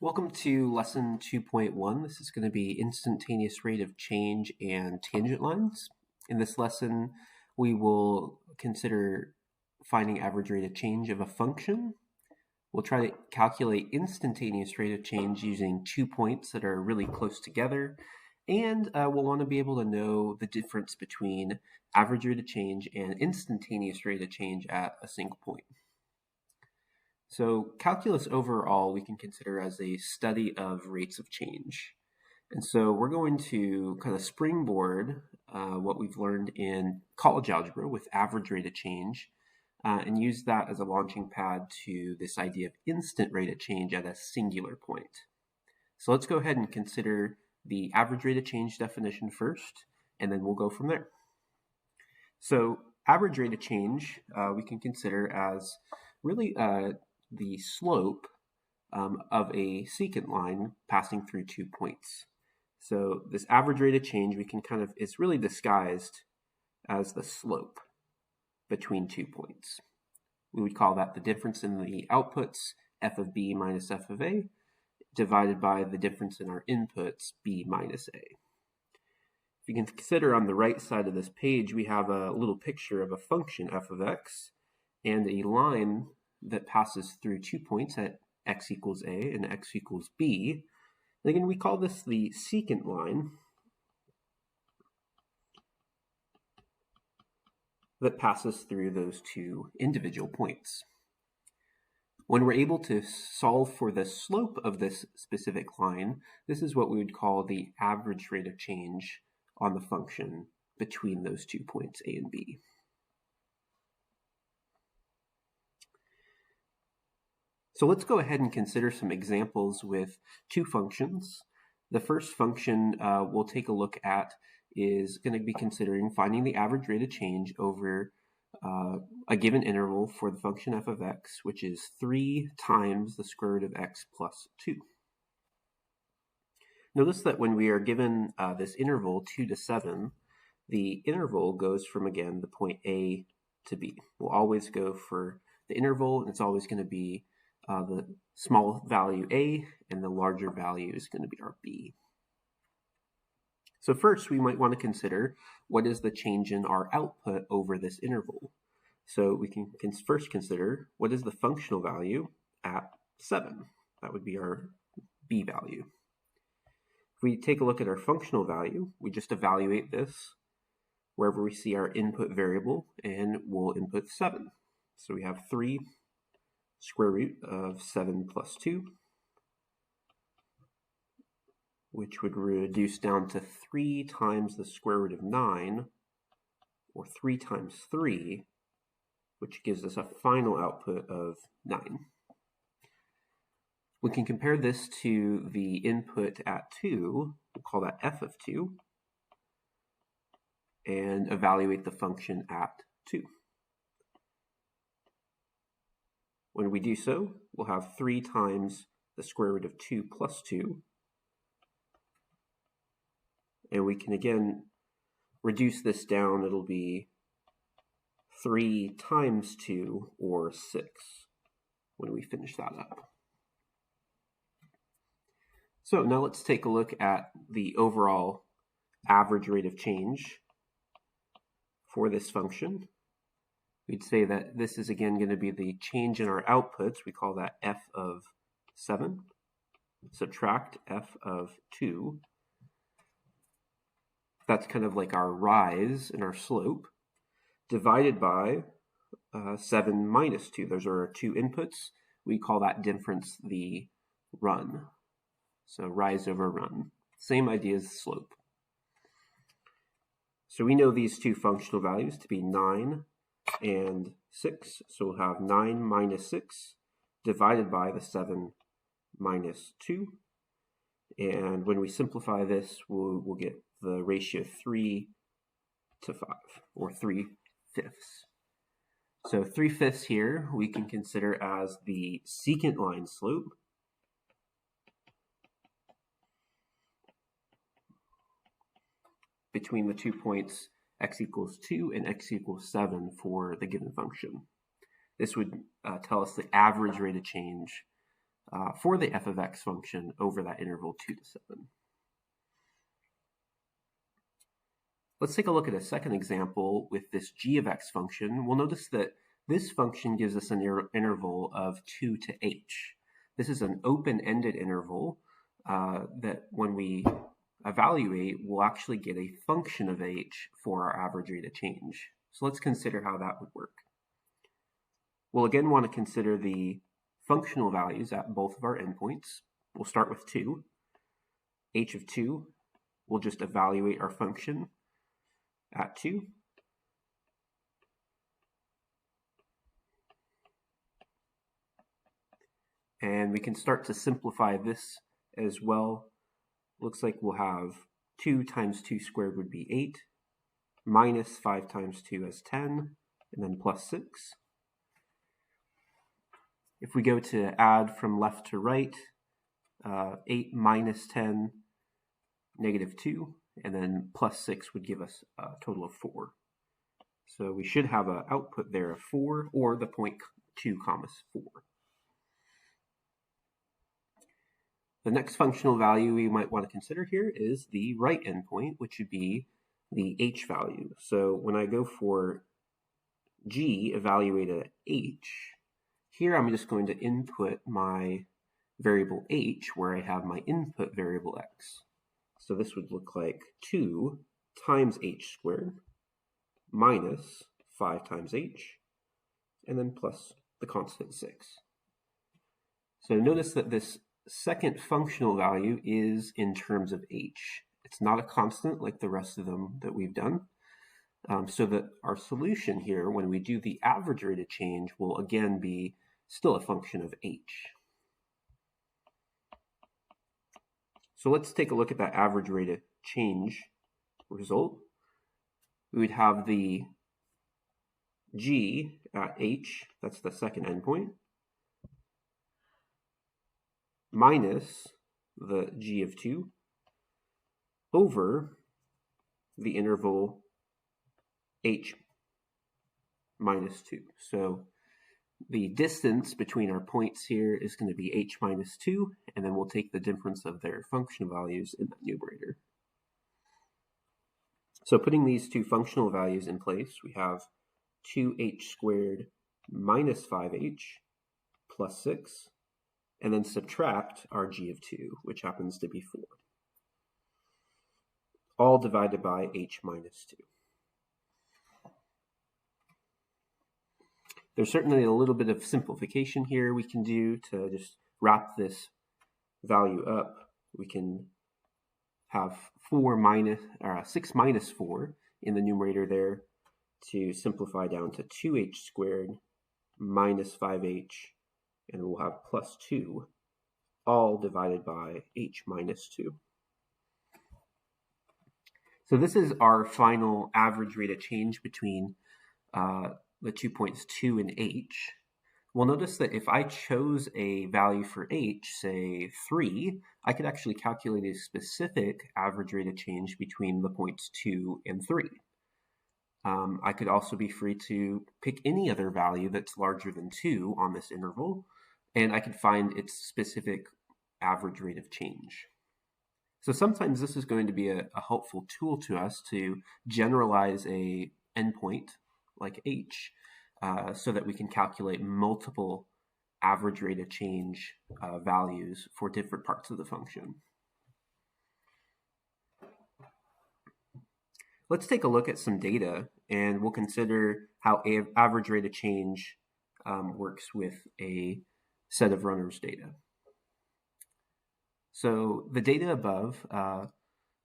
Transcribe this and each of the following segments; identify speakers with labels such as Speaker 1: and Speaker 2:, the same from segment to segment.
Speaker 1: Welcome to lesson 2.1. This is going to be instantaneous rate of change and tangent lines. In this lesson, we will consider finding average rate of change of a function. We'll try to calculate instantaneous rate of change using 2 points that are really close together. And we'll want to be able to know the difference between average rate of change and instantaneous rate of change at a single point. So calculus overall we can consider as a study of rates of change. And so we're going to kind of springboard what we've learned in college algebra with average rate of change and use that as a launching pad to this idea of instant rate of change at a singular point. So let's go ahead and consider the average rate of change definition first, and then we'll go from there. So average rate of change we can consider as really the slope of a secant line passing through 2 points. So this average rate of change we can it's really disguised as the slope between 2 points. We would call that the difference in the outputs, f of b minus f of a, divided by the difference in our inputs, b minus a. If you can consider on the right side of this page, we have a little picture of a function f of x and a line that passes through 2 points at x equals a and x equals b. And again, we call this the secant line that passes through those two individual points. When we're able to solve for the slope of this specific line, this is what we would call the average rate of change on the function between those 2 points a and b. So let's go ahead and consider some examples with two functions. The first function we'll take a look at is going to be considering finding the average rate of change over a given interval for the function f of x, which is 3 times the square root of x plus 2. Notice that when we are given this interval 2 to 7, the interval goes from, again, the point A to B. We'll always go for the interval, and it's always going to be the small value a, and the larger value is going to be our b. So first, we might want to consider what is the change in our output over this interval. So we can first consider what is the functional value at 7. That would be our b value. If we take a look at our functional value, we just evaluate this wherever we see our input variable, and we'll input 7. So we have 3 square root of 7 plus 2, which would reduce down to 3 times the square root of 9, or 3 times 3, which gives us a final output of 9. We can compare this to the input at 2, we'll call that f of 2, and evaluate the function at 2. When we do so, we'll have 3 times the square root of 2 plus 2. And we can again reduce this down. It'll be 3 times 2, or 6, when we finish that up. So now let's take a look at the overall average rate of change for this function. We'd say that this is again going to be the change in our outputs. We call that f of 7. Subtract f of 2. That's kind of like our rise in our slope, divided by 7 minus 2. Those are our two inputs. We call that difference the run. So rise over run. Same idea as slope. So we know these two functional values to be 9 and 6, so we'll have 9 minus 6 divided by the 7 minus 2, and when we simplify this, we'll get the ratio 3 to 5, or 3/5. So 3/5 here we can consider as the secant line slope, between the 2 points x equals 2 and x equals 7 for the given function. This would tell us the average rate of change for the f of x function over that interval 2 to 7. Let's take a look at a second example with this g of x function. We'll notice that this function gives us an interval of 2 to h. This is an open-ended interval that when we evaluate, we'll actually get a function of h for our average rate of change. So let's consider how that would work. We'll again want to consider the functional values at both of our endpoints. We'll start with 2. H of 2, we'll just evaluate our function at 2. And we can start to simplify this as well. Looks like we'll have 2 times 2 squared would be 8, minus 5 times 2 is 10, and then plus 6. If we go to add from left to right, 8 minus 10, negative 2, and then plus 6 would give us a total of 4. So we should have an output there of 4, or the point 2 comma 4. The next functional value we might want to consider here is the right endpoint, which would be the h value. So when I go for g evaluated at h, here I'm just going to input my variable h where I have my input variable x. So this would look like 2 times h squared minus 5 times h, and then plus the constant 6. So notice that this second functional value is in terms of h. It's not a constant like the rest of them that we've done. So that our solution here, when we do the average rate of change, will again be still a function of h. So let's take a look at that average rate of change result. We would have the g at h, that's the second endpoint, minus the g of 2 over the interval h minus 2. So the distance between our points here is going to be h minus 2, and then we'll take the difference of their function values in the numerator. So putting these two functional values in place, we have 2h squared minus 5h plus 6, and then subtract our g of 2, which happens to be 4, all divided by h minus 2. There's certainly a little bit of simplification here we can do to just wrap this value up. We can have 6 minus 4 in the numerator there to simplify down to 2h squared minus 5h, and we'll have plus 2, all divided by h minus 2. So this is our final average rate of change between the 2 points 2 and h. We'll notice that if I chose a value for h, say 3, I could actually calculate a specific average rate of change between the points 2 and 3. I could also be free to pick any other value that's larger than 2 on this interval, and I could find its specific average rate of change. So sometimes this is going to be a helpful tool to us to generalize a endpoint like h, so that we can calculate multiple average rate of change values for different parts of the function. Let's take a look at some data, and we'll consider how average rate of change works with a set of runners data. So the data above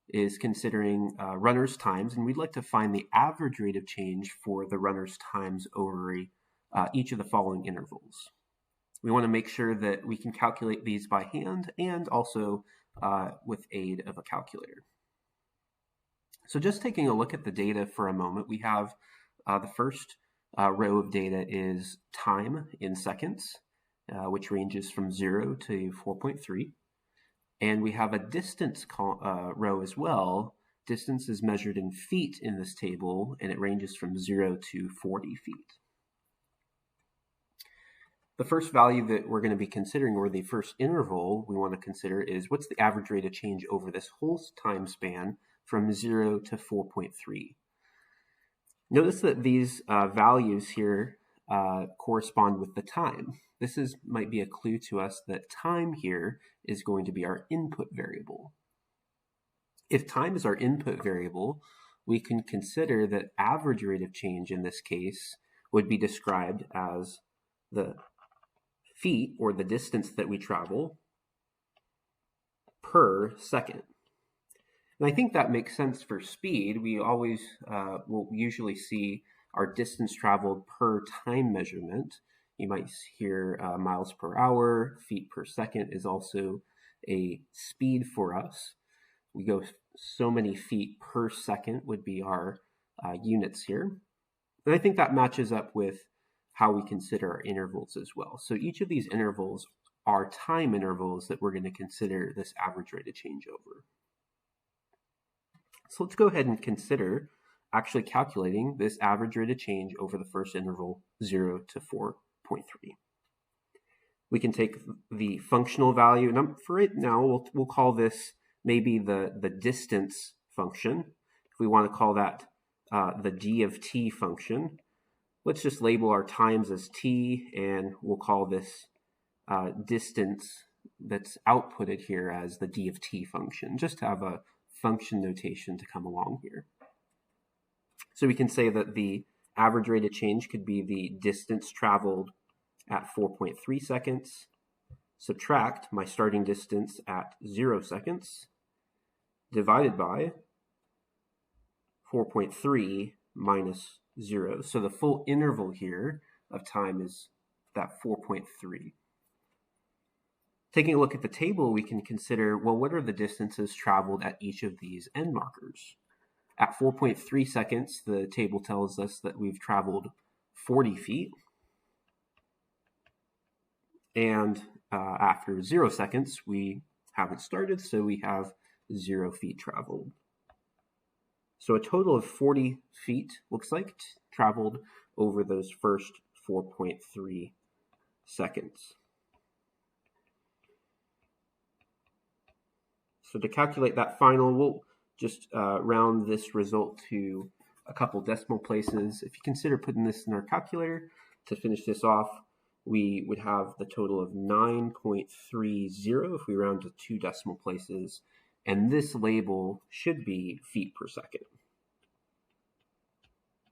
Speaker 1: is considering runners' times, and we'd like to find the average rate of change for the runners' times over each of the following intervals. We want to make sure that we can calculate these by hand and also with aid of a calculator. So just taking a look at the data for a moment, we have the first row of data is time in seconds, which ranges from 0 to 4.3. And we have a distance row as well. Distance is measured in feet in this table, and it ranges from 0 to 40 feet. The first value that we're going to be considering, or the first interval we want to consider, is what's the average rate of change over this whole time span from 0 to 4.3. Notice that these values here correspond with the time. This might be a clue to us that time here is going to be our input variable. If time is our input variable, we can consider that average rate of change in this case would be described as the feet, or the distance that we travel, per second. And I think that makes sense for speed. We always will usually see our distance traveled per time measurement. You might hear miles per hour. Feet per second is also a speed for us. We go so many feet per second would be our units here. And I think that matches up with how we consider our intervals as well. So each of these intervals are time intervals that we're going to consider this average rate of change over. So let's go ahead and consider actually calculating this average rate of change over the first interval, 0 to 4.3. We can take the functional value, and for right now, we'll call this maybe the distance function. If we want to call that the d of t function, let's just label our times as t, and we'll call this distance that's outputted here as the d of t function, just to have a function notation to come along here. So we can say that the average rate of change could be the distance traveled at 4.3 seconds, subtract my starting distance at 0 seconds, divided by 4.3 minus 0. So the full interval here of time is that 4.3. Taking a look at the table, we can consider, well, what are the distances traveled at each of these end markers? At 4.3 seconds, the table tells us that we've traveled 40 feet. And after 0 seconds, we haven't started, so we have 0 feet traveled. So a total of 40 feet, looks like, traveled over those first 4.3 seconds. So to calculate that final, we'll just round this result to a couple decimal places. If you consider putting this in our calculator to finish this off, we would have the total of 9.30 if we round to 2 decimal places. And this label should be feet per second.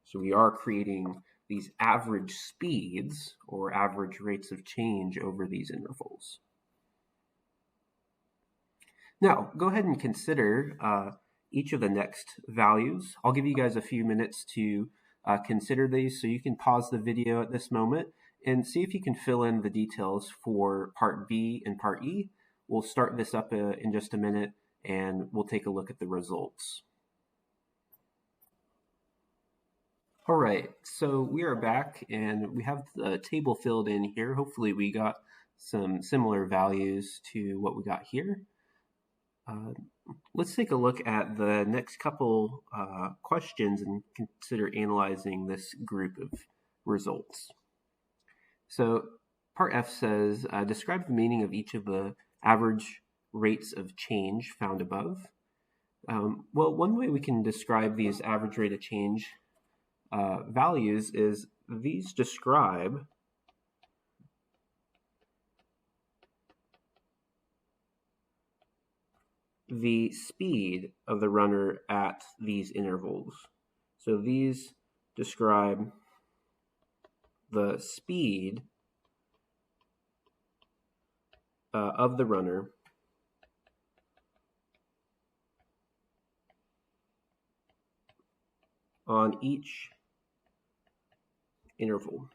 Speaker 1: So we are creating these average speeds, or average rates of change, over these intervals. Now, go ahead and consider each of the next values. I'll give you guys a few minutes to consider these, so you can pause the video at this moment and see if you can fill in the details for part B and part E. We'll start this up in just a minute, and we'll take a look at the results. All right, so we are back, and we have the table filled in here. Hopefully we got some similar values to what we got here. Let's take a look at the next couple questions and consider analyzing this group of results. So part F says, describe the meaning of each of the average rates of change found above. Well, one way we can describe these average rate of change values is these describe the speed of the runner at these intervals. So these describe the speed of the runner on each interval.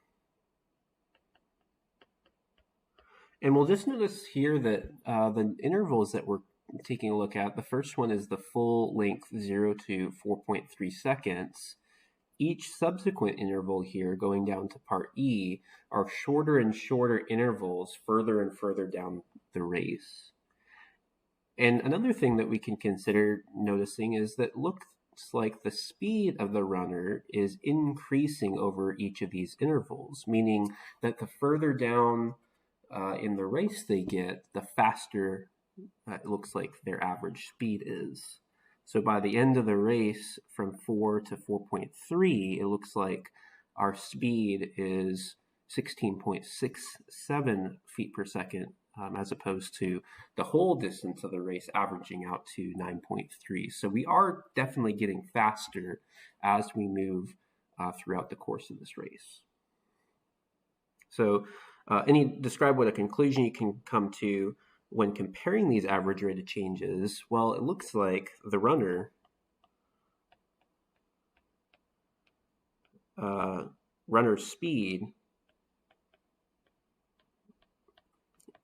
Speaker 1: And we'll just notice here that the intervals that we're taking a look at, the first one is the full length 0 to 4.3 seconds. Each subsequent interval here, going down to part E, are shorter and shorter intervals further and further down the race. And another thing that we can consider noticing is that look looks like the speed of the runner is increasing over each of these intervals, meaning that the further down in the race they get, the faster it looks like their average speed is. So by the end of the race, from 4 to 4.3, it looks like our speed is 16.67 feet per second, as opposed to the whole distance of the race averaging out to 9.3. So we are definitely getting faster as we move throughout the course of this race. So describe what a conclusion you can come to when comparing these average rate of changes. Well, it looks like the runner's speed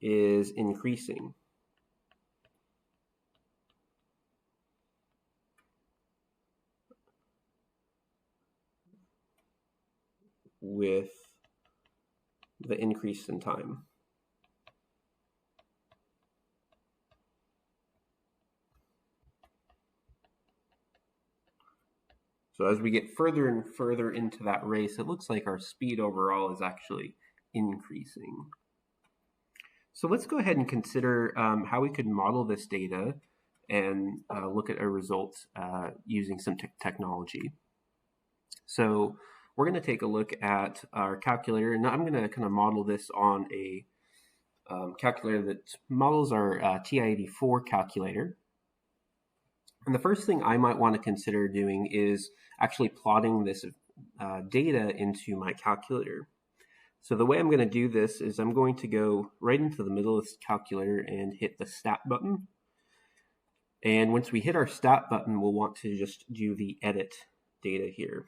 Speaker 1: is increasing with the increase in time. So as we get further and further into that race, it looks like our speed overall is actually increasing. So let's go ahead and consider how we could model this data and look at our results using some technology. So we're going to take a look at our calculator, and I'm going to kind of model this on a calculator that models our TI-84 calculator. And the first thing I might want to consider doing is actually plotting this data into my calculator. So the way I'm going to do this is I'm going to go right into the middle of this calculator and hit the Stat button. And once we hit our Stat button, we'll want to just do the Edit data here.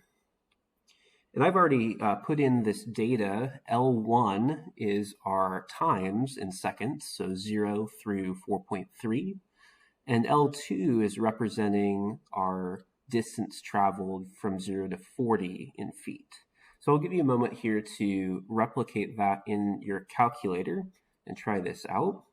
Speaker 1: And I've already put in this data. L1 is our times in seconds, so 0 through 4.3. And L2 is representing our distance traveled from 0 to 40 in feet. So I'll give you a moment here to replicate that in your calculator and try this out.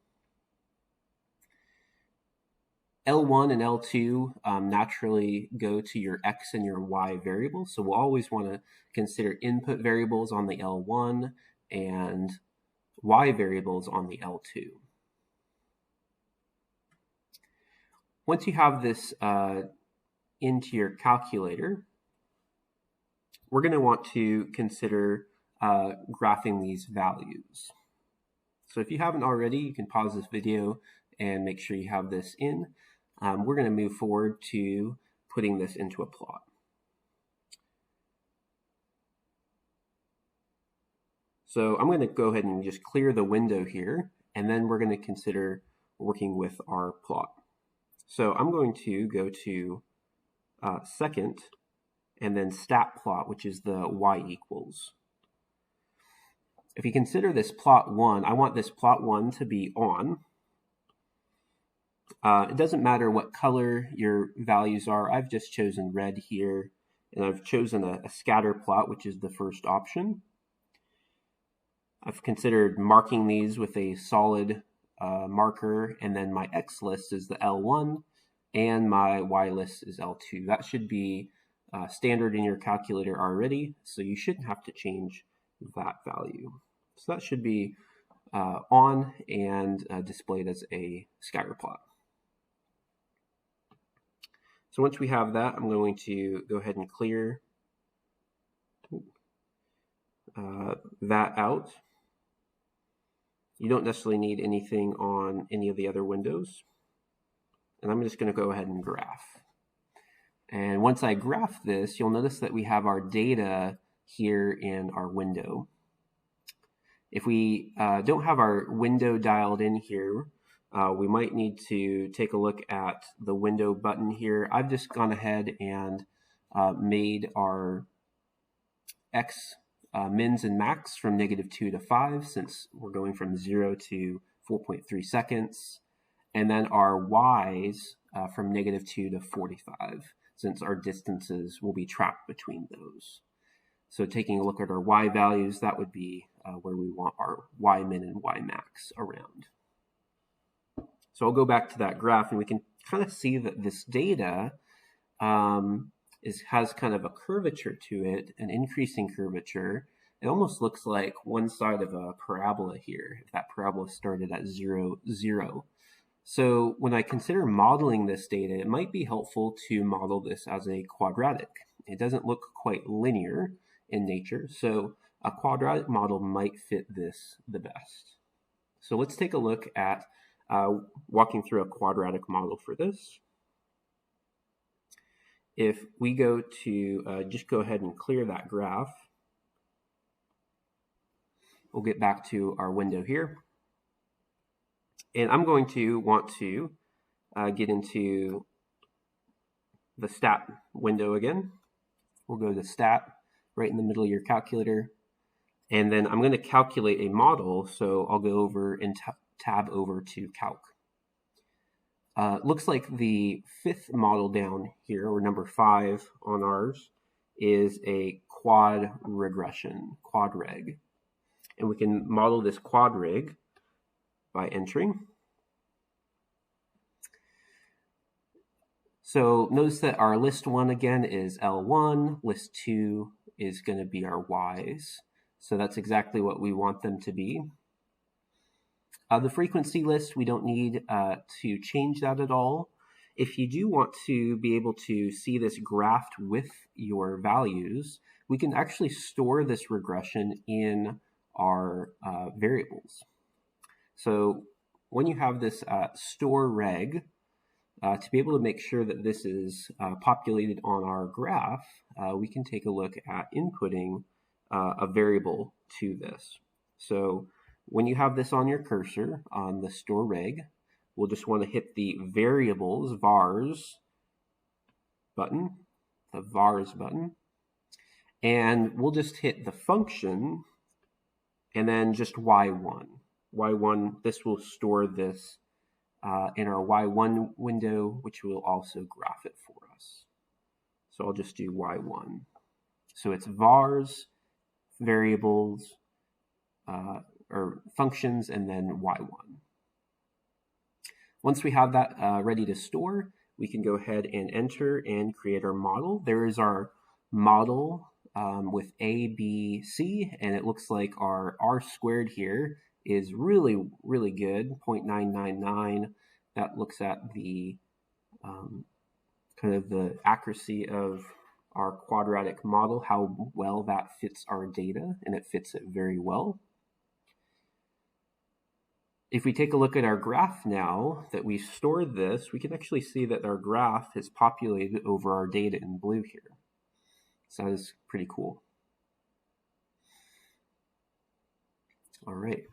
Speaker 1: L1 and L2 naturally go to your X and your Y variables. So we'll always want to consider input variables on the L1 and Y variables on the L2. Once you have this into your calculator, we're going to want to consider graphing these values. So if you haven't already, you can pause this video and make sure you have this in. We're going to move forward to putting this into a plot. So I'm going to go ahead and just clear the window here, and then we're going to consider working with our plot. So I'm going to go to second, and then stat plot, which is the y equals. If you consider this plot 1, I want this plot 1 to be on. It doesn't matter what color your values are. I've just chosen red here, and I've chosen a scatter plot, which is the first option. I've considered marking these with a solid marker, and then my X list is the L1, and my Y list is L2. That should be standard in your calculator already, so you shouldn't have to change that value. So that should be on and displayed as a scatter plot. So once we have that, I'm going to go ahead and clear that out. You don't necessarily need anything on any of the other windows. And I'm just going to go ahead and graph. And once I graph this, you'll notice that we have our data here in our window. If we don't have our window dialed in here, we might need to take a look at the window button here. I've just gone ahead and made our X mins and max from -2 to 5, since we're going from 0 to 4.3 seconds. And then our Y's from -2 to 45, since our distances will be trapped between those. So taking a look at our Y values, that would be where we want our Y min and Y max around. So I'll go back to that graph, and we can kind of see that this data has kind of a curvature to it, an increasing curvature. It almost looks like one side of a parabola here, if that parabola started at 0, 0. So when I consider modeling this data, it might be helpful to model this as a quadratic. It doesn't look quite linear in nature, so a quadratic model might fit this the best. So let's take a look at walking through a quadratic model for this. If we go to, just go ahead and clear that graph, we'll get back to our window here. And I'm going to want to get into the stat window again. We'll go to stat right in the middle of your calculator. And then I'm going to calculate a model. So I'll go over and tab over to calc. Looks like the fifth model down here, or number 5 on ours, is a quad regression, quad reg. And we can model this quad reg by entering. So notice that our list 1 again is L1, list 2 is going to be our Y's. So that's exactly what we want them to be. The frequency list, we don't need to change that at all. If you do want to be able to see this graphed with your values, we can actually store this regression in our variables. So when you have this store reg, to be able to make sure that this is populated on our graph, we can take a look at inputting a variable to this. So when you have this on your cursor on the store reg, we'll just want to hit the variables vars button, and we'll just hit the function and then just y1. Y1, this will store this in our y1 window, which will also graph it for us. So I'll just do y1. So it's vars, variables, or functions, and then y1. Once we have that ready to store, we can go ahead and enter and create our model. There is our model with A, B, C, and it looks like our R squared here is really, really good, 0.999. That looks at the kind of the accuracy of our quadratic model, how well that fits our data, and it fits it very well. If we take a look at our graph now that we stored this, we can actually see that our graph is populated over our data in blue here. So that is pretty cool. All right.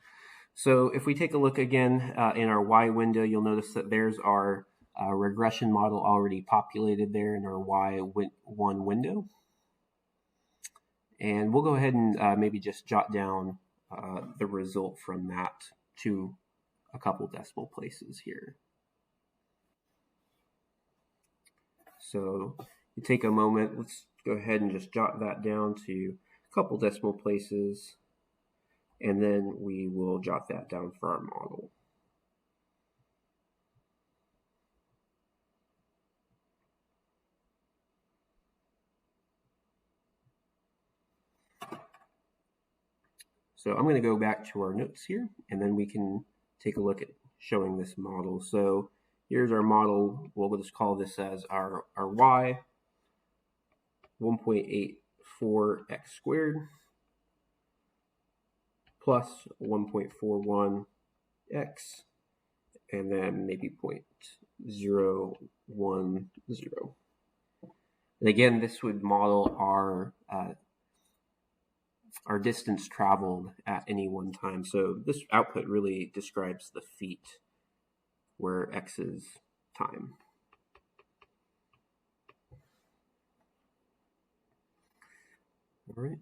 Speaker 1: So if we take a look again in our Y window, you'll notice that there's our regression model already populated there in our Y1 window. And we'll go ahead and maybe just jot down the result from that to a couple decimal places here. So you take a moment, let's go ahead and just jot that down to a couple decimal places, and then we will jot that down for our model. So I'm going to go back to our notes here, and then we can take a look at showing this model. So here's our model. We'll just call this as our y, 1.84x squared plus 1.41x, and then maybe 0.010. And again, this would model our distance traveled at any one time. So this output really describes the feet, where x is time. All right.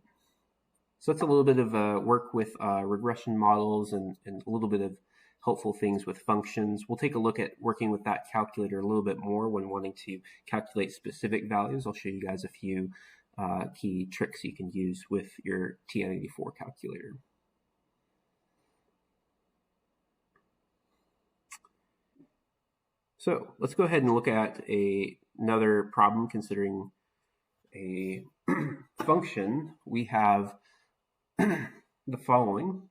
Speaker 1: So that's a little bit of work with regression models and a little bit of helpful things with functions. We'll take a look at working with that calculator a little bit more when wanting to calculate specific values. I'll show you guys a few key tricks you can use with your TI-84 calculator. So let's go ahead and look at a another problem considering a function, we have the following.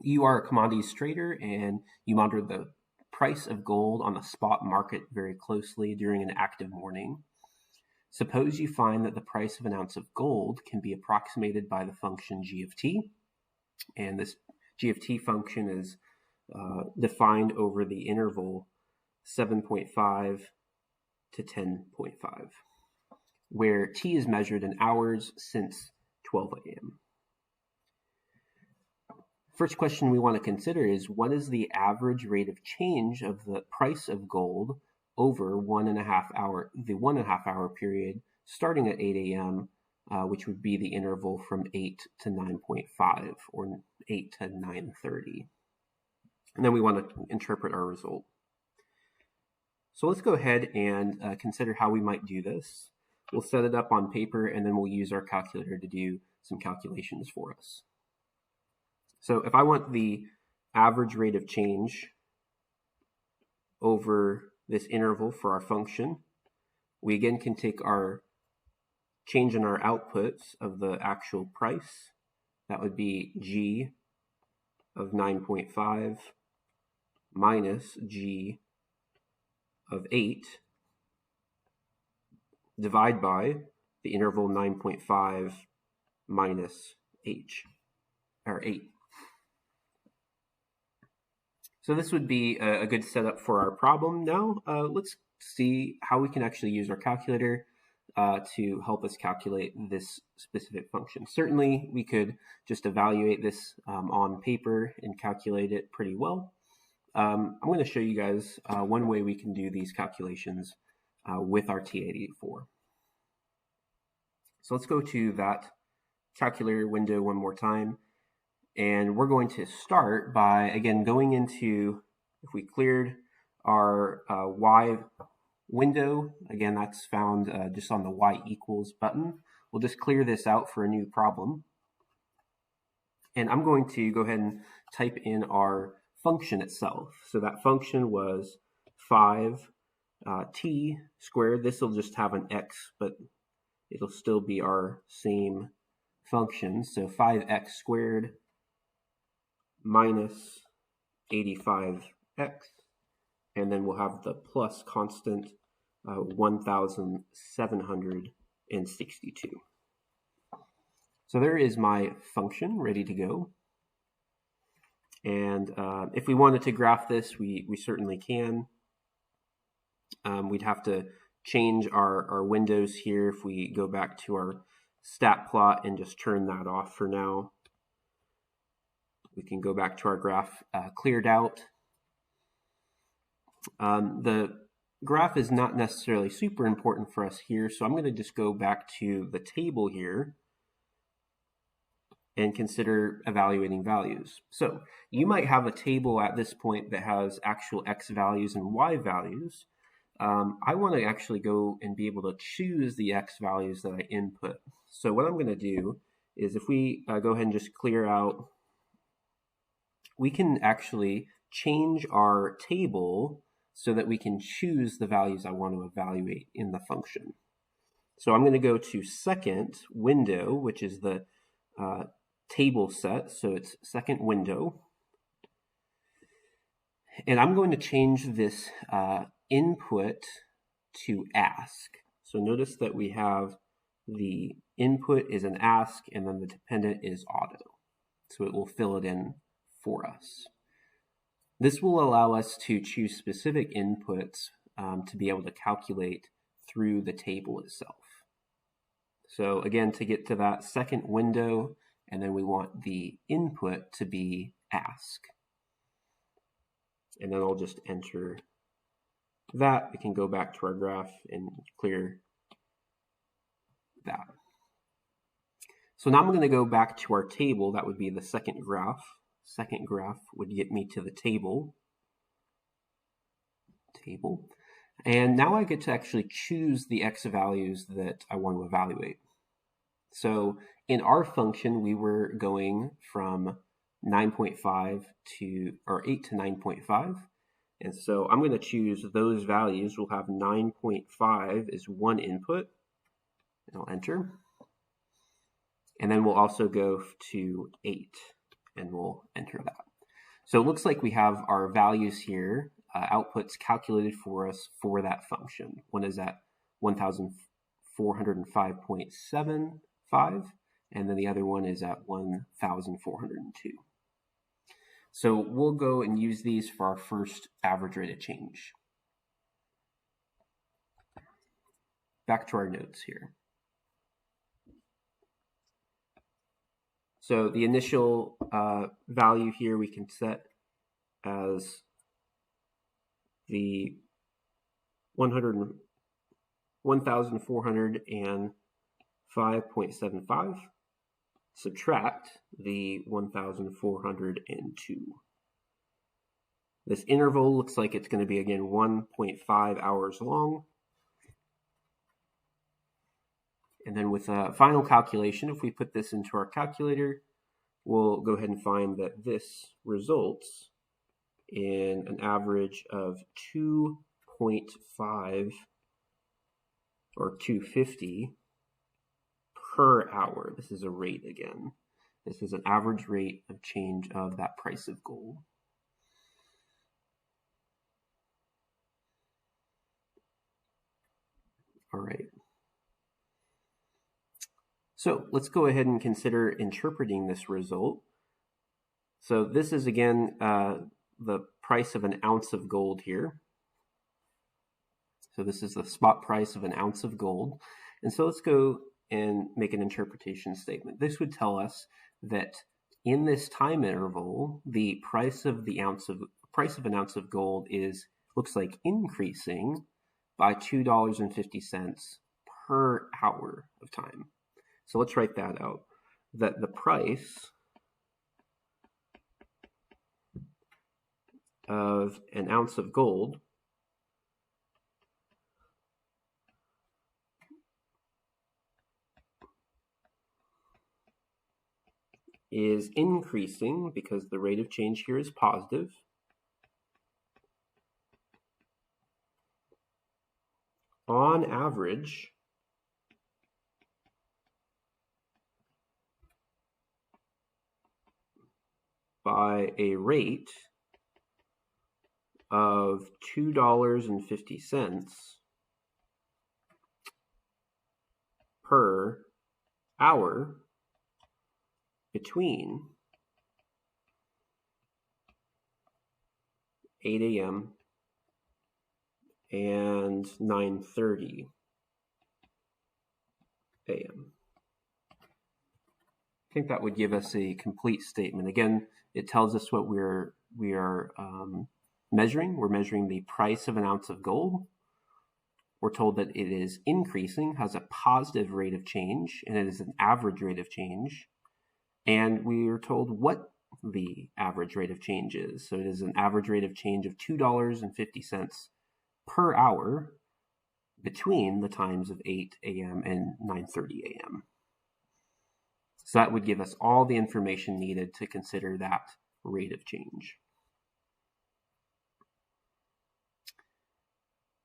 Speaker 1: You are a commodities trader and you monitor the price of gold on the spot market very closely during an active morning. Suppose you find that the price of an ounce of gold can be approximated by the function g of t, and this g of t function is defined over the interval 7.5 to 10.5, where t is measured in hours since 12 a.m. First question we want to consider is, what is the average rate of change of the price of gold over the 1.5 hour period starting at 8 a.m., which would be the interval from 8 to 9.5 or 8 to 9:30. And then we want to interpret our result. So let's go ahead and consider how we might do this. We'll set it up on paper and then we'll use our calculator to do some calculations for us. So if I want the average rate of change over this interval for our function, we again can take our change in our outputs of the actual price. That would be G of 9.5 minus G of 8 divide by the interval 9.5 minus H, or 8. So this would be a good setup for our problem. Now let's see how we can actually use our calculator to help us calculate this specific function. Certainly we could just evaluate this on paper and calculate it pretty well. I'm going to show you guys one way we can do these calculations with our T884. So let's go to that calculator window one more time. And we're going to start by, again, going into, if we cleared our Y window, again, that's found just on the Y equals button. We'll just clear this out for a new problem. And I'm going to go ahead and type in our function itself. So that function was 5t squared. This will just have an x, but it'll still be our same function. So 5x squared minus 85x, and then we'll have the plus constant 1,762. So there is my function ready to go. And if we wanted to graph this, we certainly can. We'd have to change our windows here if we go back to our stat plot and just turn that off for now. We can go back to our graph cleared out. The graph is not necessarily super important for us here, so I'm going to just go back to the table here and consider evaluating values. So you might have a table at this point that has actual x values and y values. I want to actually go and be able to choose the x values that I input. So what I'm going to do is, if we go ahead and just clear out, we can actually change our table so that we can choose the values I want to evaluate in the function. So I'm going to go to second window, which is the table set. So it's second window. And I'm going to change this input to ask. So notice that we have the input is an ask and then the dependent is auto. So it will fill it in for us. This will allow us to choose specific inputs to be able to calculate through the table itself. So again, to get to that second window, and then we want the input to be ask. And then I'll just enter that. We can go back to our graph and clear that. So now I'm going to go back to our table. That would be the second graph. Second graph would get me to the table. And now I get to actually choose the x values that I want to evaluate. So in our function, we were going from 9.5 to, or 8 to 9.5. And so I'm going to choose those values. We'll have 9.5 is one input, and I'll enter. And then we'll also go to 8, and we'll enter that. So it looks like we have our values here, outputs calculated for us for that function. One is at 1,405.75, and then the other one is at 1,402. So we'll go and use these for our first average rate of change. Back to our notes here. So the initial value here we can set as the 1,405.75, subtract the 1,402. This interval looks like it's going to be, again, 1.5 hours long. And then with a final calculation, if we put this into our calculator, we'll go ahead and find that this results in an average of 2.5 or 250 per hour. This is a rate again. This is an average rate of change of that price of gold. All right. So let's go ahead and consider interpreting this result. So this is, again, the price of an ounce of gold here. So this is the spot price of an ounce of gold. And so let's go and make an interpretation statement. This would tell us that in this time interval, the price of an ounce of gold looks like increasing by $2.50 per hour of time. So let's write that out. That the price of an ounce of gold is increasing because the rate of change here is positive. On average, by a rate of $2.50 per hour between 8 a.m. and 9:30 a.m. I think that would give us a complete statement. Again, it tells us what we are measuring. We're measuring the price of an ounce of gold. We're told that it is increasing, has a positive rate of change, and it is an average rate of change. And we are told what the average rate of change is. So it is an average rate of change of $2.50 per hour between the times of 8 a.m. and 9:30 a.m. So that would give us all the information needed to consider that rate of change.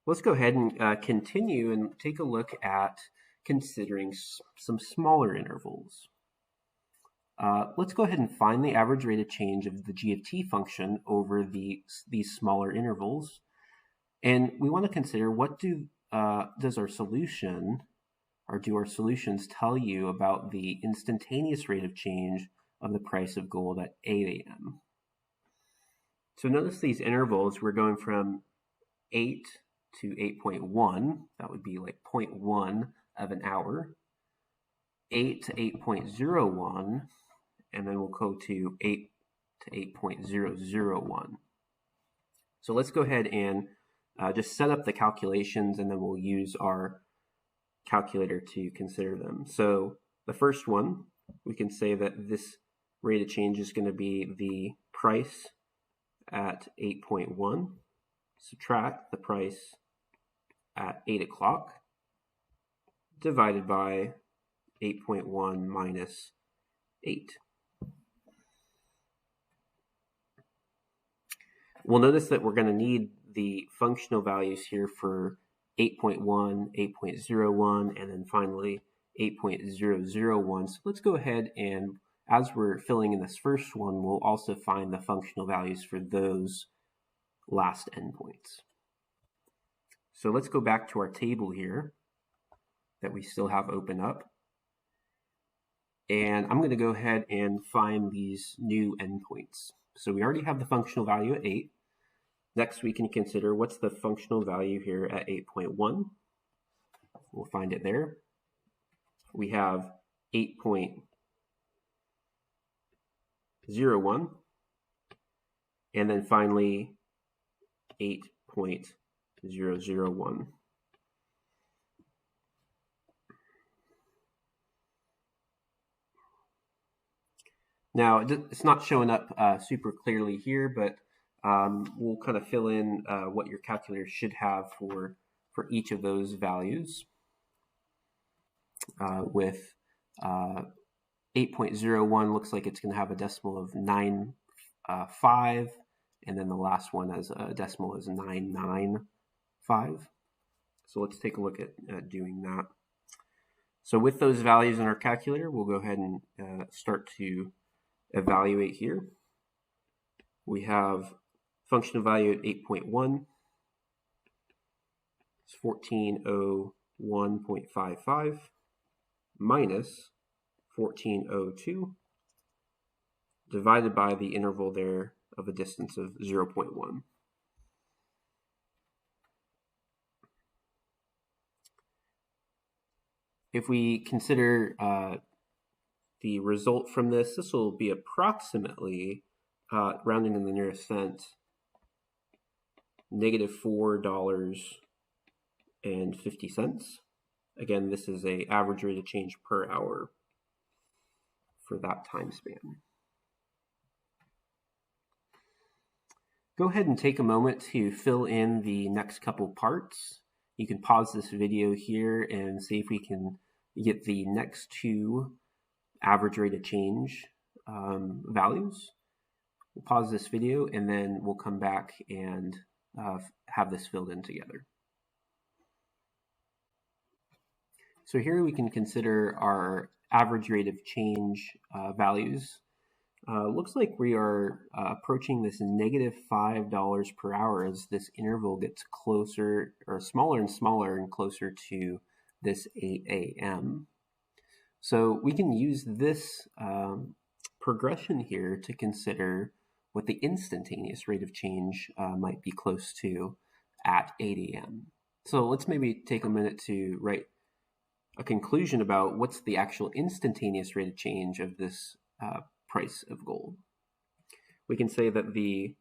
Speaker 1: Let's go ahead and continue and take a look at considering some smaller intervals. Let's go ahead and find the average rate of change of the g of t function over these smaller intervals. And we want to consider what does our solution, or do our solutions tell you about the instantaneous rate of change of the price of gold at 8 a.m. So notice these intervals, we're going from 8 to 8.1, that would be like 0.1 of an hour, 8 to 8.01, and then we'll go to 8 to 8.001. So let's go ahead and just set up the calculations, and then we'll use our calculator to consider them. So the first one, we can say that this rate of change is going to be the price at 8.1, subtract the price at 8 o'clock, divided by 8.1 minus 8. We'll notice that we're going to need the functional values here for 8.1, 8.01, and then finally 8.001. So let's go ahead and, as we're filling in this first one, we'll also find the functional values for those last endpoints. So let's go back to our table here that we still have open up. And I'm going to go ahead and find these new endpoints. So we already have the functional value at 8. Next, we can consider what's the functional value here at 8.1. We'll find it there. We have 8.01. And then finally, 8.001. Now, it's not showing up super clearly here, but we'll kind of fill in what your calculator should have for each of those values. With 8.01 looks like it's going to have a decimal of 9.5, and then the last one as a decimal is 9.95. So let's take a look at doing that. So with those values in our calculator, we'll go ahead and start to evaluate here. We have functional value at 8.1. It's 1401.55 minus 1402 divided by the interval there of a distance of 0.1. If we consider the result from this, this will be approximately, rounding in the nearest cent, negative $4.50. Again, this is an average rate of change per hour for that time span. Go ahead and take a moment to fill in the next couple parts. You can pause this video here and see if we can get the next two average rate of change values. We'll pause this video and then we'll come back and have this filled in together. So here we can consider our average rate of change values. Looks like we are approaching this negative $5 per hour as this interval gets closer, or smaller and smaller, and closer to this 8 a.m. So we can use this progression here to consider what the instantaneous rate of change might be close to at 8 a.m. So let's maybe take a minute to write a conclusion about what's the actual instantaneous rate of change of this price of gold. We can say that the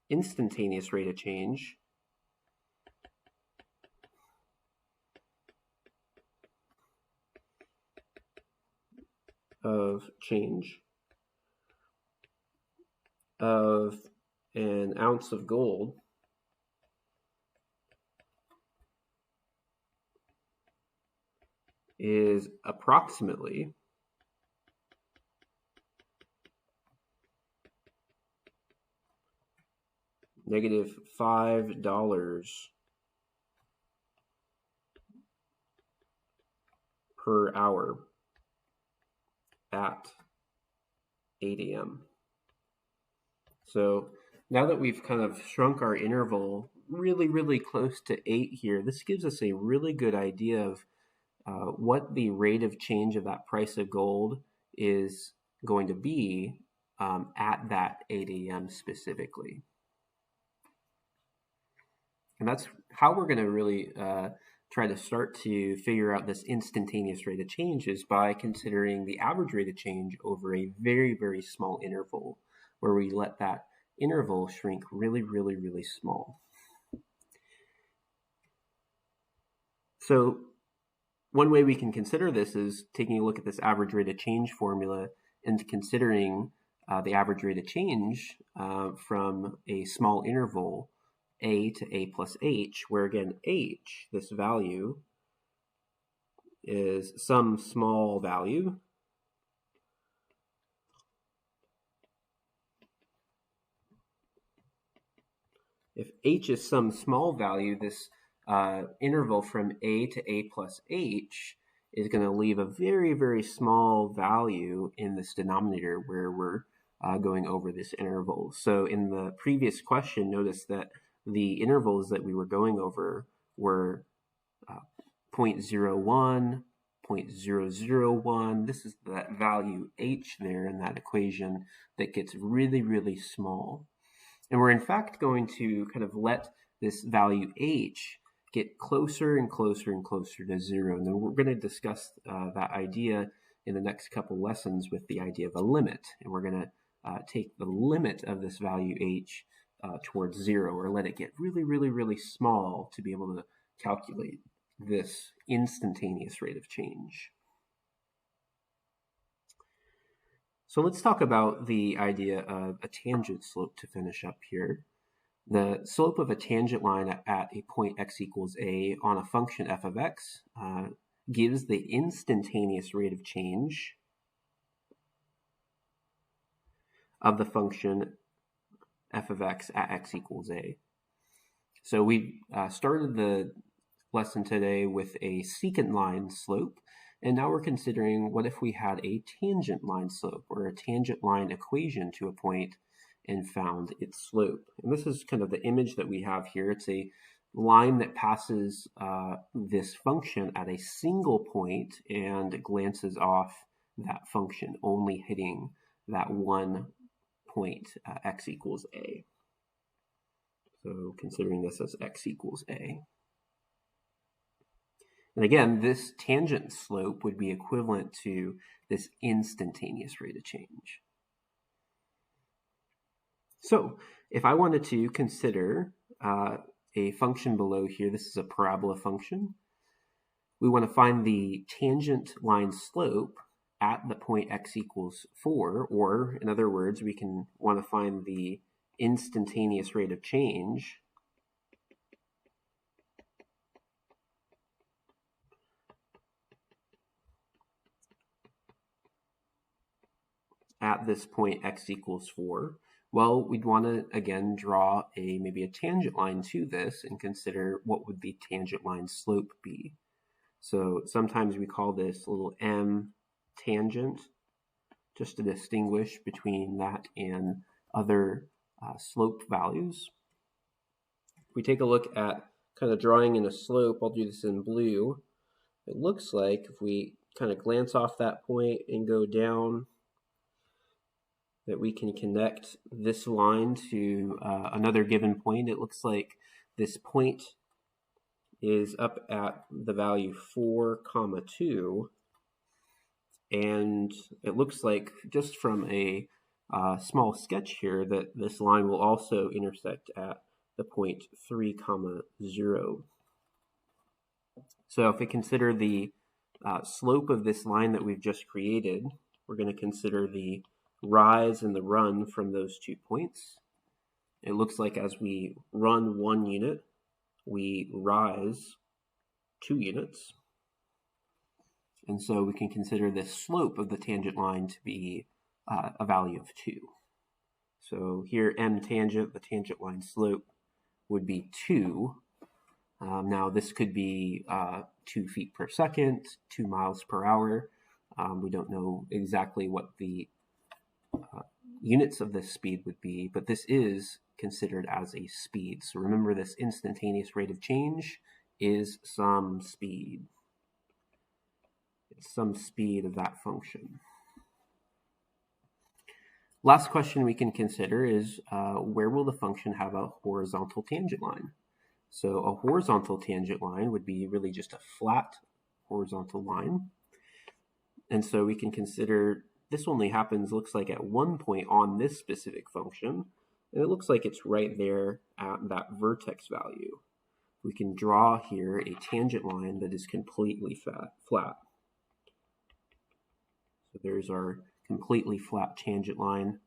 Speaker 1: instantaneous rate of change of an ounce of gold is approximately negative $5 per hour at 8 a.m. So now that we've kind of shrunk our interval really close to 8 here, this gives us a really good idea of what the rate of change of that price of gold is going to be at that 8 a.m. specifically. And that's how we're going to really try to start to figure out this instantaneous rate of change, is by considering the average rate of change over a very small interval, where we let that interval shrink really small. So one way we can consider this is taking a look at this average rate of change formula and considering the average rate of change from a small interval, a to a plus h, where again h, this value, is some small value if h is some small value, this interval from a to a plus h is going to leave a very, very small value in this denominator where we're going over this interval. So in the previous question, notice that the intervals that we were going over were 0.01, 0.001. This is that value h there in that equation that gets really, really small. And we're in fact going to kind of let this value h get closer and closer and closer to zero. And then we're going to discuss that idea in the next couple lessons with the idea of a limit. And we're going to take the limit of this value h towards zero, or let it get really, really, really small to be able to calculate this instantaneous rate of change. So let's talk about the idea of a tangent slope to finish up here. The slope of a tangent line at a point x equals a on a function f of x gives the instantaneous rate of change of the function f of x at x equals a. So we started the lesson today with a secant line slope, and now we're considering what if we had a tangent line slope, or a tangent line equation to a point and found its slope. And this is kind of the image that we have here. It's a line that passes this function at a single point and glances off that function, only hitting that one point, x equals a. So considering this as x equals a. And again, this tangent slope would be equivalent to this instantaneous rate of change. So if I wanted to consider a function below here, this is a parabola function. We want to find the tangent line slope at the point x equals 4, or in other words, we can want to find the instantaneous rate of change at this point x equals 4. Well, we'd want to, again, draw maybe a tangent line to this and consider what would the tangent line slope be. So sometimes we call this little m tangent, just to distinguish between that and other slope values. If we take a look at kind of drawing in a slope, I'll do this in blue. It looks like if we kind of glance off that point and go down, that we can connect this line to another given point. It looks like this point is up at the value 4, 2, and it looks like just from a small sketch here that this line will also intersect at the point 3, 0. So if we consider the slope of this line that we've just created, we're going to consider the rise and the run from those 2 points. It looks like as we run 1 unit, we rise 2 units. And so we can consider this slope of the tangent line to be a value of 2. So here m tangent, the tangent line slope, would be 2. Now this could be 2 feet per second, 2 miles per hour. We don't know exactly what the units of this speed would be, but this is considered as a speed. So remember, this instantaneous rate of change is some speed. It's some speed of that function. Last question we can consider is where will the function have a horizontal tangent line? So a horizontal tangent line would be really just a flat horizontal line. And so we can consider this only happens, looks like, at one point on this specific function, and it looks like it's right there at that vertex value. We can draw here a tangent line that is completely flat. So there's our completely flat tangent line,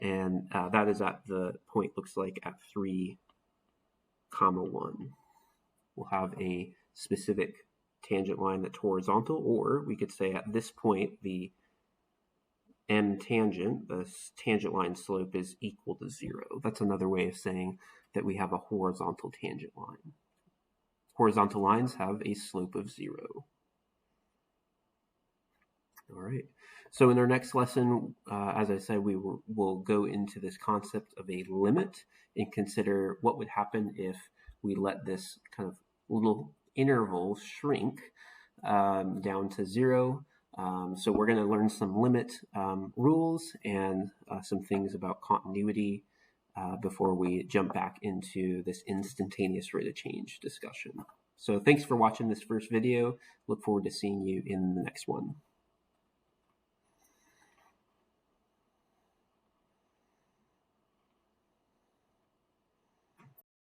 Speaker 1: and that is at the point, looks like, at 3, 1. We'll have a specific tangent line that's horizontal, or we could say at this point the m tangent, the tangent line slope, is equal to 0. That's another way of saying that we have a horizontal tangent line. Horizontal lines have a slope of 0. All right. So in our next lesson, as I said, we'll go into this concept of a limit and consider what would happen if we let this kind of little interval shrink down to 0. So we're going to learn some limit rules and some things about continuity before we jump back into this instantaneous rate of change discussion. So thanks for watching this first video. Look forward to seeing you in the next one.